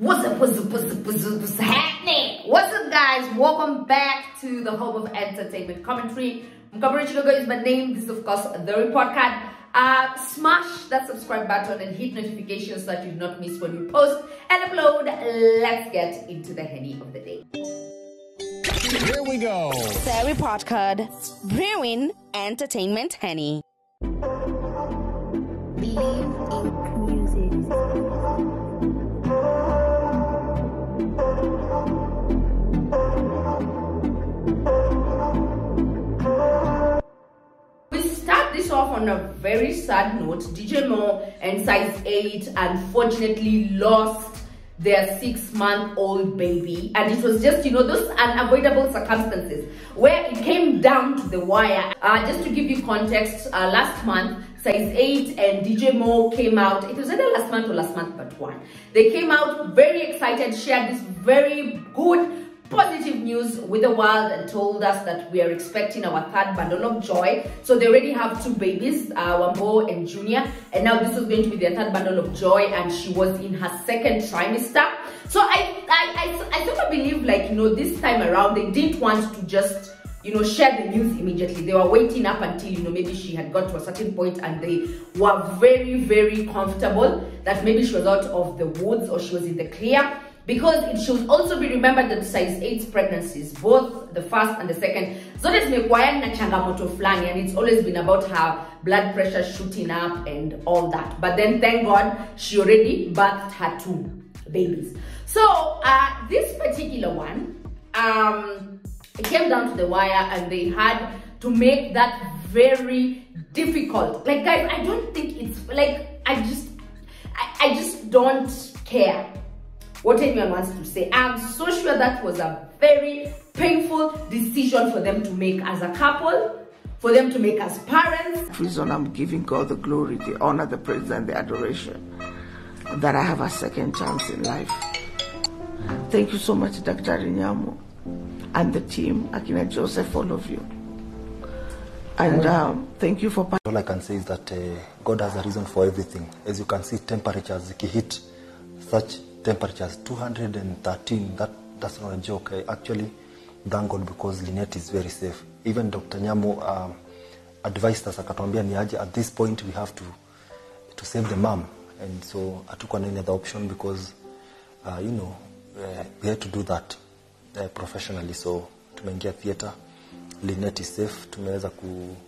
What's happening? What's up, guys? Welcome back to the home of entertainment commentary. Is my name. This is, of course, the report card. Smash that subscribe button and hit notifications so that you do not miss when we post and upload. Let's get into the henny of the day. Here we go. The report card, brewing entertainment henny. Believe in music. We start this off on a very sad note. DJ Mo and Size 8 unfortunately lost their 6-month-old baby, and it was just, those unavoidable circumstances where it came down to the wire. Just to give you context, last month Size 8 and DJ Mo came out. It was either last month or last month but one. They came out very excited, shared this very good positive news with the world and told us that we are expecting our third bundle of joy. So they already have 2 babies, Wambo and Junior, and now this was going to be their third bundle of joy, and she was in her 2nd trimester. So I sort of believe, this time around they didn't want to just share the news immediately. They were waiting up until maybe she had got to a certain point and they were very, very comfortable that maybe she was out of the woods or she was in the clear. Because it should also be remembered that Size 8's pregnancies, both the first and the second, zote zimekuwa na changamoto flani, and it's always been about her blood pressure shooting up and all that. But then thank God she already birthed her 2 babies. So this particular one, it came down to the wire and they had to make that very difficult. Like, guys, I don't think it's I just don't care what anyone wants to say. I'm so sure that was a very painful decision for them to make as a couple, for them to make as parents. Reason I'm giving God the glory, the honor, the praise, and the adoration that I have a 2nd chance in life. Thank you so much, Dr. Rinyamo and the team, Akina Joseph, all of you. And thank you for... All I can say is that God has a reason for everything. As you can see, temperatures hit such temperatures 213. That's not a joke. I actually thank God because Lynette is very safe. Even Dr. Nyamo advised us, akatuambia ni aje, at this point we have to save the mom, and so I took on any other option because we had to do that professionally. So tumeingia theater, Lynette is safe, tumeweza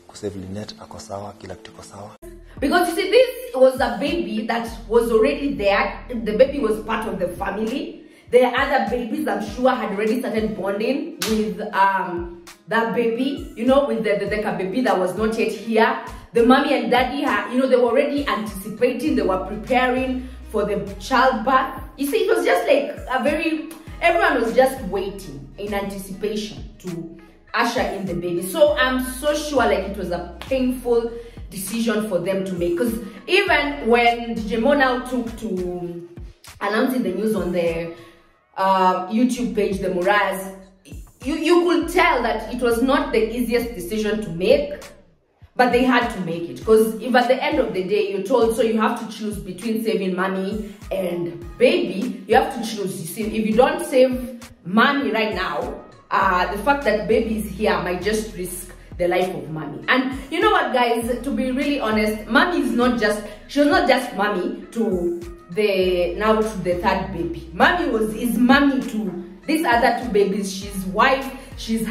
kusave Lynette, ako sawa, kila kitu iko sawa. Because you see, this was a baby that was already there. The baby was part of the family. The other babies, I'm sure, had already started bonding with that baby, with the baby that was not yet here. The mommy and daddy had, they were already anticipating, they were preparing for the childbirth. You see, it was just like everyone was just waiting in anticipation to usher in the baby. So I'm so sure it was a painful decision for them to make, because even when DJ Mo now took to announcing the news on their YouTube page, the Muraz, you could tell that it was not the easiest decision to make, but they had to make it. Because if at the end of the day you're told, so you have to choose between saving mommy and baby, you have to choose. You see, if you don't save mommy right now, the fact that baby is here might just risk the life of mommy. And you know what, guys, to be really honest, mommy is not just, she was not just mommy to the 3rd baby. Mommy is mommy to these other 2 babies. She's wife, she's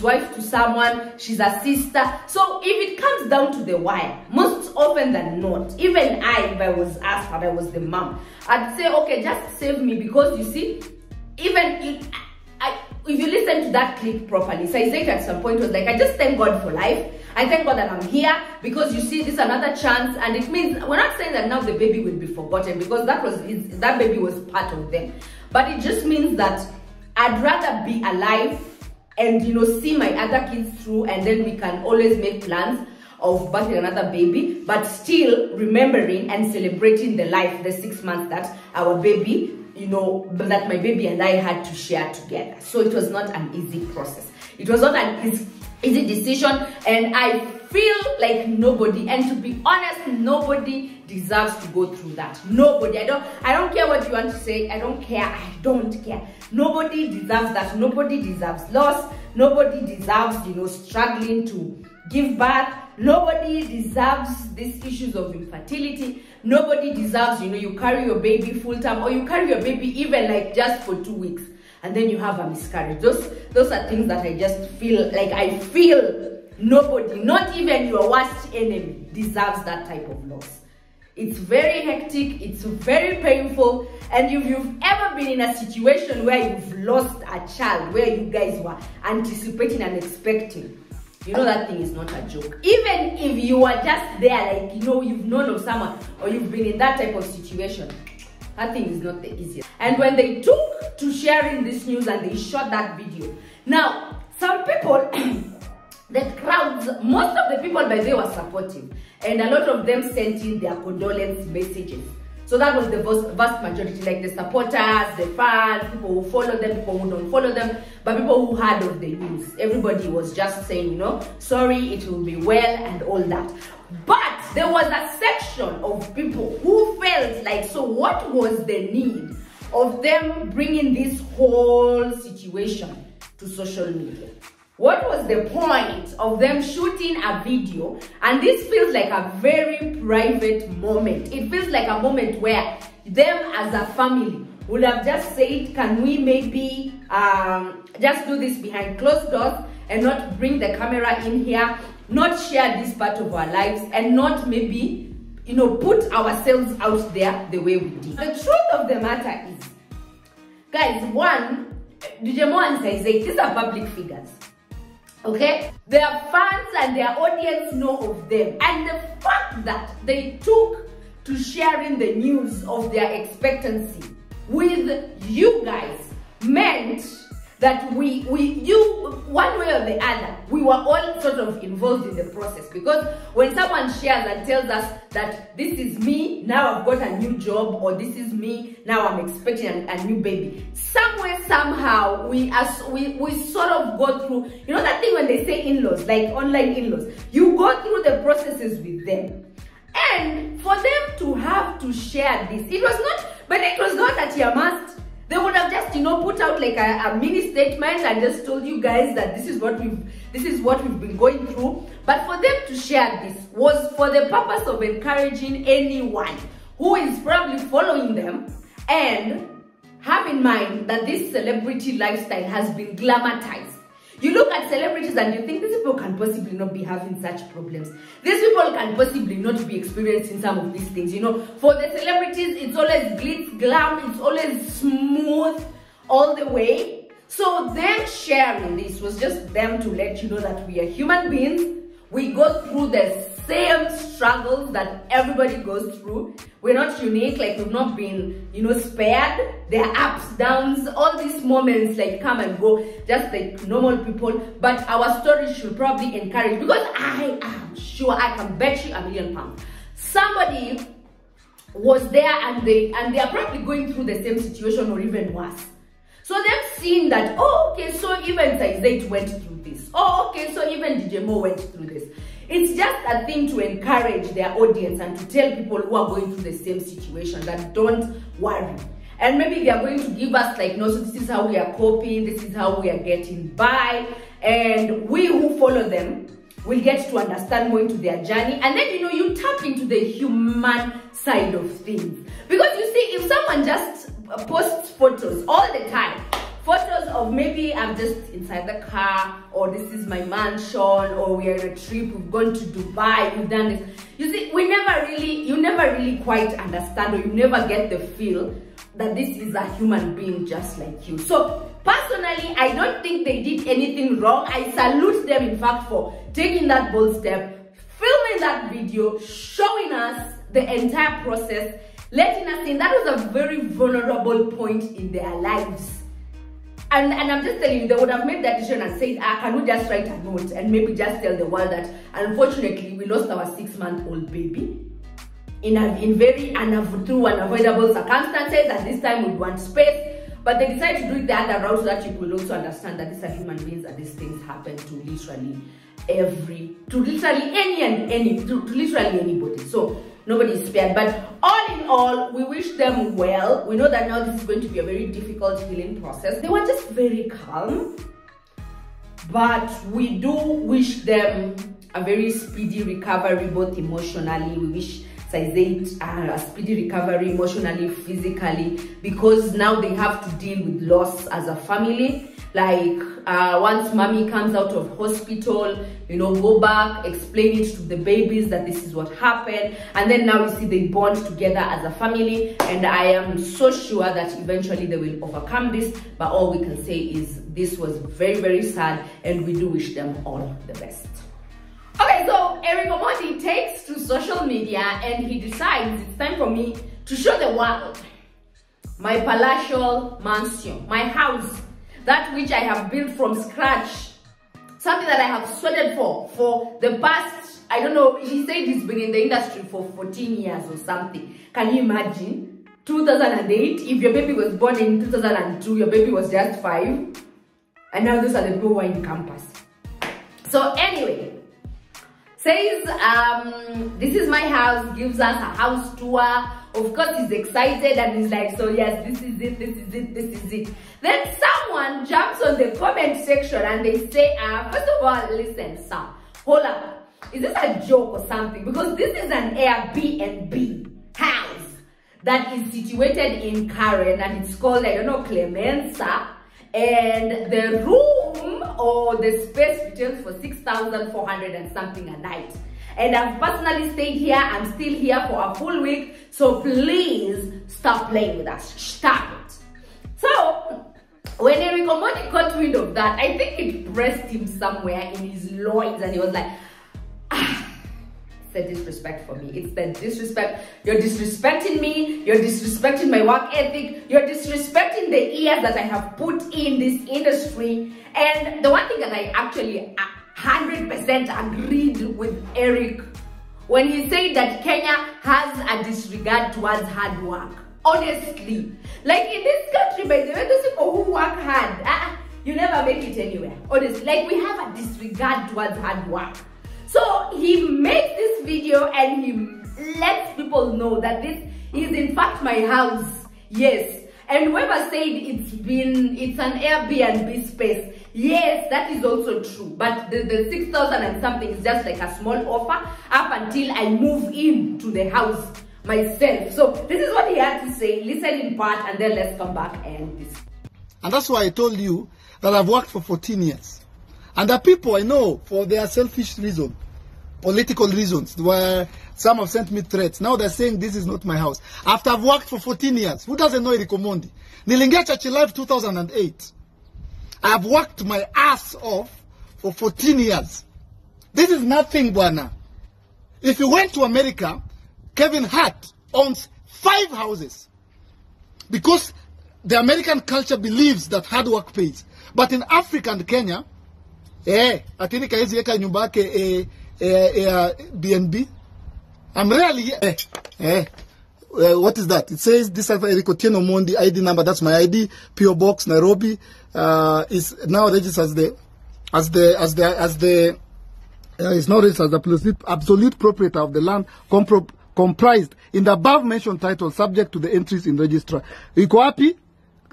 wife to someone, she's a sister. So if it comes down to the wire, most often than not, even if I was asked, if I was the mom, I'd say, okay, just save me, because you see, even if you listen to that clip properly, Size 8 at some point was like, I just thank God for life. I thank God that I'm here, because you see, this is another chance, and it means, we're not saying that now the baby will be forgotten, because that baby was part of them. But it just means that I'd rather be alive and, see my other kids through, and then we can always make plans of birthing another baby, but still remembering and celebrating the life, the 6 months that our baby, that my baby and I had to share together. So it was not an easy process. It was not an easy decision, and I feel like nobody, and to be honest, nobody deserves to go through that. Nobody. I don't care what you want to say. I don't care. Nobody deserves that. Nobody deserves loss. Nobody deserves, you know, struggling to give birth. Nobody deserves these issues of infertility. Nobody deserves, you know, you carry your baby full time, or you carry your baby even like just for 2 weeks and then you have a miscarriage. Those are things that I just feel like, I feel nobody, not even your worst enemy, deserves that type of loss. It's very hectic, it's very painful, and if you've ever been in a situation where you've lost a child, where you guys were anticipating and expecting, you know that thing is not a joke. Even if you are just there, like, you know, you've known of someone or you've been in that type of situation, that thing is not the easiest. And when they took to sharing this news and they shot that video, now some people, the crowds, most of the people by the way were supportive, and a lot of them sent in their condolence messages. So that was the vast majority, like the supporters, the fans, people who follow them, people who don't follow them, but people who heard of the news. Everybody was just saying, you know, sorry, it will be well and all that. But there was a section of people who felt like, so what was the need of them bringing this whole situation to social media? What was the point of them shooting a video? And this feels like a very private moment. It feels like a moment where them as a family would have just said, can we maybe just do this behind closed doors and not bring the camera in here, not share this part of our lives, and not maybe, you know, put ourselves out there the way we did. The truth of the matter is, guys, one, DJ Mo and Saizei, these are public figures. Okay, their fans and their audience know of them, and the fact that they took to sharing the news of their expectancy with you guys meant that you, one way or the other, we were all sort of involved in the process. Because when someone shares and tells us that this is me, now I've got a new job, or this is me, now I'm expecting a new baby, somewhere, somehow, we sort of go through, you know that thing when they say in-laws, like online in-laws, you go through the processes with them. And for them to have to share this, it was not that you must. They would have just, you know, put out like a mini statement and just told you guys that this is what we've been going through. But for them to share this was for the purpose of encouraging anyone who is probably following them, and have in mind that this celebrity lifestyle has been glamorized. You look at celebrities and you think these people can possibly not be having such problems. These people can possibly not be experiencing some of these things. You know, for the celebrities, it's always glitz, glam, it's always smooth all the way. So them sharing this was just them to let you know that we are human beings. We go through the same struggles that everybody goes through. We're not unique, like we've not been, you know, spared. There are ups, downs, all these moments like come and go, just like normal people. But our story should probably encourage, because I am sure, I can bet you £1,000,000. Somebody was there and they are probably going through the same situation or even worse. So they've seen that, oh, okay, so even Saizei went through this. Oh, okay, so even DJ Mo went through this. It's just a thing to encourage their audience and to tell people who are going through the same situation that don't worry. And maybe they are going to give us like, no, so this is how we are coping, this is how we are getting by. And we who follow them will get to understand more into their journey. And then, you know, you tap into the human side of things. Because you see, if someone just posts photos all the time, photos of maybe I'm just inside the car, or this is my mansion, or we are on a trip, we've gone to Dubai, we've done this. You see, you never really quite understand, or you never get the feel that this is a human being just like you. So personally, I don't think they did anything wrong. I salute them, in fact, for taking that bold step, filming that video, showing us the entire process, letting us in. That was a very vulnerable point in their lives. And I'm just telling you, they would have made that decision and said, can we just write a note and maybe just tell the world that unfortunately we lost our 6-month-old baby in very through unavoidable circumstances, and this time we want space. But they decided to do it the other route so that you could also understand that these are human beings and these things happen to literally anybody. So nobody's spared. But all in all, we wish them well. We know that now this is going to be a very difficult healing process. They were just very calm, but we do wish them a very speedy recovery, both emotionally. We wish size 8 a speedy recovery emotionally, physically, because now they have to deal with loss as a family. Like once mommy comes out of hospital, you know, go back, explain it to the babies that this is what happened, and then now you see they bond together as a family. And I am so sure that eventually they will overcome this. But all we can say is this was very, very sad, and we do wish them all the best. Okay, so Eric Omondi takes to social media and he decides it's time for me to show the world my palatial mansion, my house, that which I have built from scratch, something that I have sweated for the past, I don't know, he said he's been in the industry for 14 years or something. Can you imagine? 2008, if your baby was born in 2002, your baby was just 5, and now those are the people who are in campus. So anyway, says this is my house, gives us a house tour. Of course he's excited and he's like, so yes, this is it, this is it, this is it. Then someone jumps on the comment section and they say, first of all, listen, sir, hold up, is this a joke or something? Because this is an Airbnb house that is situated in Karen, and it's called, I don't know, Clemenza, and the room or the space retails for 6,400 and something a night. And I've personally stayed here. I'm still here for a full week. So please stop playing with us. Stop it. So when Eric Omondi got wind of that, I think it pressed him somewhere in his loins, and he was like, it's the disrespect for me. It's the disrespect. You're disrespecting me. You're disrespecting my work ethic. You're disrespecting the years that I have put in this industry. And the one thing that I actually 100% agreed with Eric when he said that Kenya has a disregard towards hard work. Honestly, like in this country, by the way, those people who work hard, you never make it anywhere. Honestly, like we have a disregard towards hard work. So he makes this video and he lets people know that this is in fact my house. Yes. And whoever said it's an Airbnb space, yes, that is also true. But the 6,000 and something is just like a small offer up until I move into the house myself. So this is what he had to say. Listen in part, and then let's come back and discuss. And that's why I told you that I've worked for 14 years. And the people I know, for their selfish reason, political reasons, where some have sent me threats. Now they're saying this is not my house. After I've worked for 14 years, who doesn't know Eric Omondi? Nilingia Church Live 2008. I've worked my ass off for 14 years. This is nothing, Bwana. If you went to America, Kevin Hart owns 5 houses. Because the American culture believes that hard work pays. But in Africa and Kenya, atini kaezi yeka nyumba yake BNB. I'm really what is that? It says this is Eric Omondi ID number. That's my ID. PO Box Nairobi is now registered as is now registered as the absolute proprietor of the land comprised in the above mentioned title, subject to the entries in registrar. Iko wapi?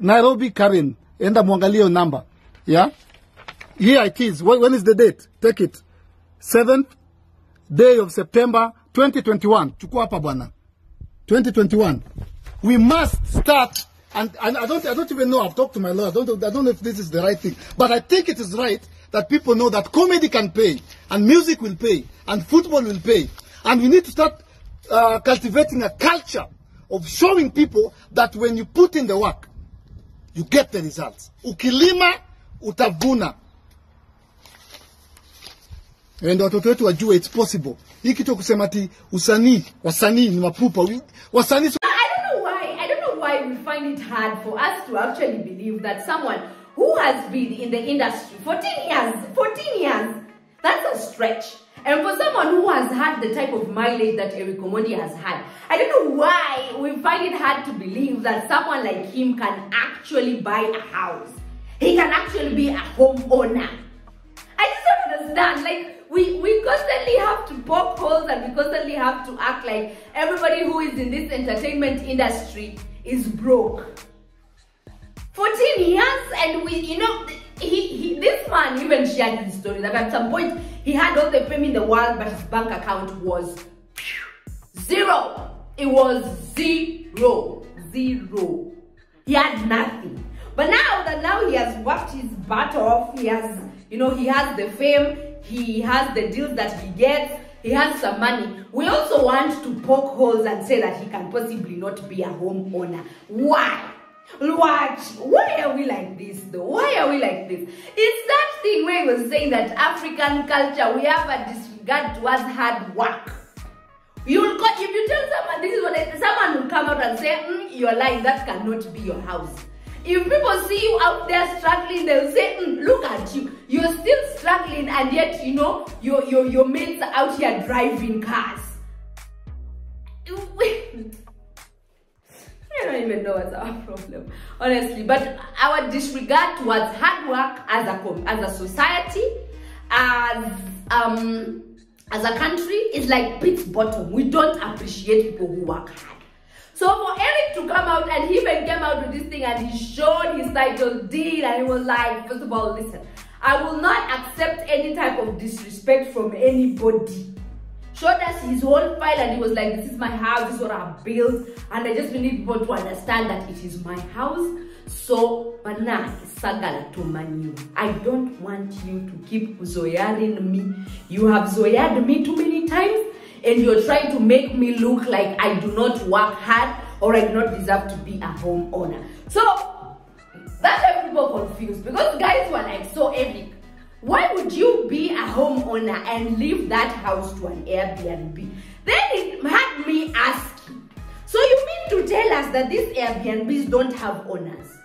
Nairobi, Karen. Enda muangalio number. Yeah. Here it is. When is the date? Take it. 7th day of September 2021. Chukua hapa bwana. 2021. We must start, and I don't even know. I've talked to my lawyer. I don't know if this is the right thing, but I think it is right that people know that comedy can pay, and music will pay, and football will pay, and we need to start cultivating a culture of showing people that when you put in the work, you get the results. Ukilima utavuna. And watoto wetu wajue it's possible. Hii kitu kusema ati wasanii ni mapupa. Wasanii I don't know why we find it hard for us to actually believe that someone who has been in the industry 14 years, that's a stretch. And for someone who has had the type of mileage that Eric Omondi has had, I don't know why we find it hard to believe that someone like him can actually buy a house. He can actually be a homeowner. I just don't understand. Like, we constantly have to poke holes, and we constantly have to act like everybody who is in this entertainment industry is broke. 14 years, and this man even shared his story that at some point he had all the fame in the world, but his bank account was zero. It was zero. He had nothing. But now he has worked his butt off. He has, he has the fame. He has the deals that he gets. He has some money. We also want to poke holes and say that he can possibly not be a homeowner. Why? Why are we like this though? Why are we like this? It's that thing where he was saying that African culture, we have a disregard towards hard work. If you tell someone this is what someone will come out and say, you're lying, that cannot be your house. If people see you out there struggling, they'll say, look at you, you're still struggling, and yet your mates are out here driving cars. I don't even know what's our problem, honestly. But our disregard towards hard work as a society, as a country, is like pit's bottom. We don't appreciate people who work hard. So for Eric to come out, and he even came out with this thing, and he showed his title deed, and he was like, first of all, listen, I will not accept any type of disrespect from anybody. Showed us his whole file, and he was like, this is my house, this is what I've built, and I just need people to understand that it is my house. So, Bana, Sagala to Manu. I don't want you to keep zoyaring me. You have zoyared me too many times, and you're trying to make me look like I do not work hard or I do not deserve to be a homeowner. So, that's why people confused, because guys were like, so Eric, why would you be a homeowner and leave that house to an Airbnb? Then it had me asking, so you mean to tell us that these Airbnbs don't have owners?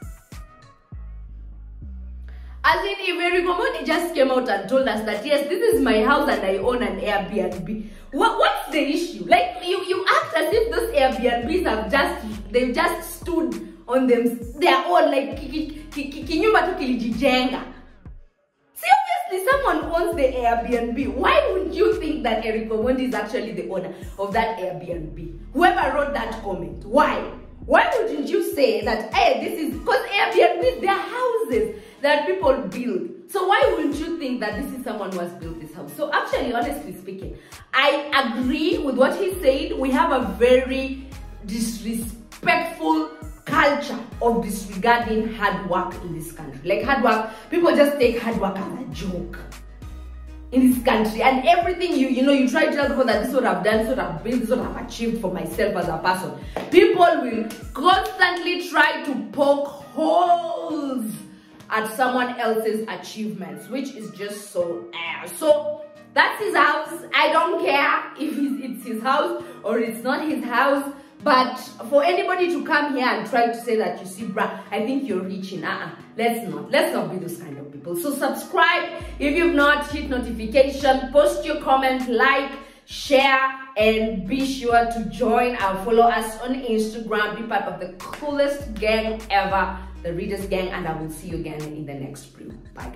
As in, if Eric Omondi just came out and told us that, yes, this is my house and I own an Airbnb, what's the issue? Like, you act as if those Airbnbs they've just stood on their own, like, kinyumba tu kilijijenga. See, obviously someone owns the Airbnb. Why would you think that Eric Omondi is actually the owner of that Airbnb? Whoever wrote that comment, why? Why wouldn't you say that, hey, this is, because Airbnbs, they're houses that people build. So why wouldn't you think that this is someone who has built this house? So actually, honestly speaking, I agree with what he said. We have a very disrespectful culture of disregarding hard work in this country. Like, hard work, people just take hard work as a joke in this country, and everything you try to tell people that this is what I've done, this is what I've built, this is what I've achieved for myself as a person. People will constantly try to poke holes at someone else's achievements, which is just so So that's his house. I don't care if it's his house or it's not his house. But for anybody to come here and try to say that, you see, bruh, I think you're reaching. Let's not be those kind of people. So subscribe if you've not, hit notification, post your comment, like, share, and be sure to join and follow us on Instagram. Be part of the coolest gang ever, the Readers Gang, and I will see you again in the next stream. Bye.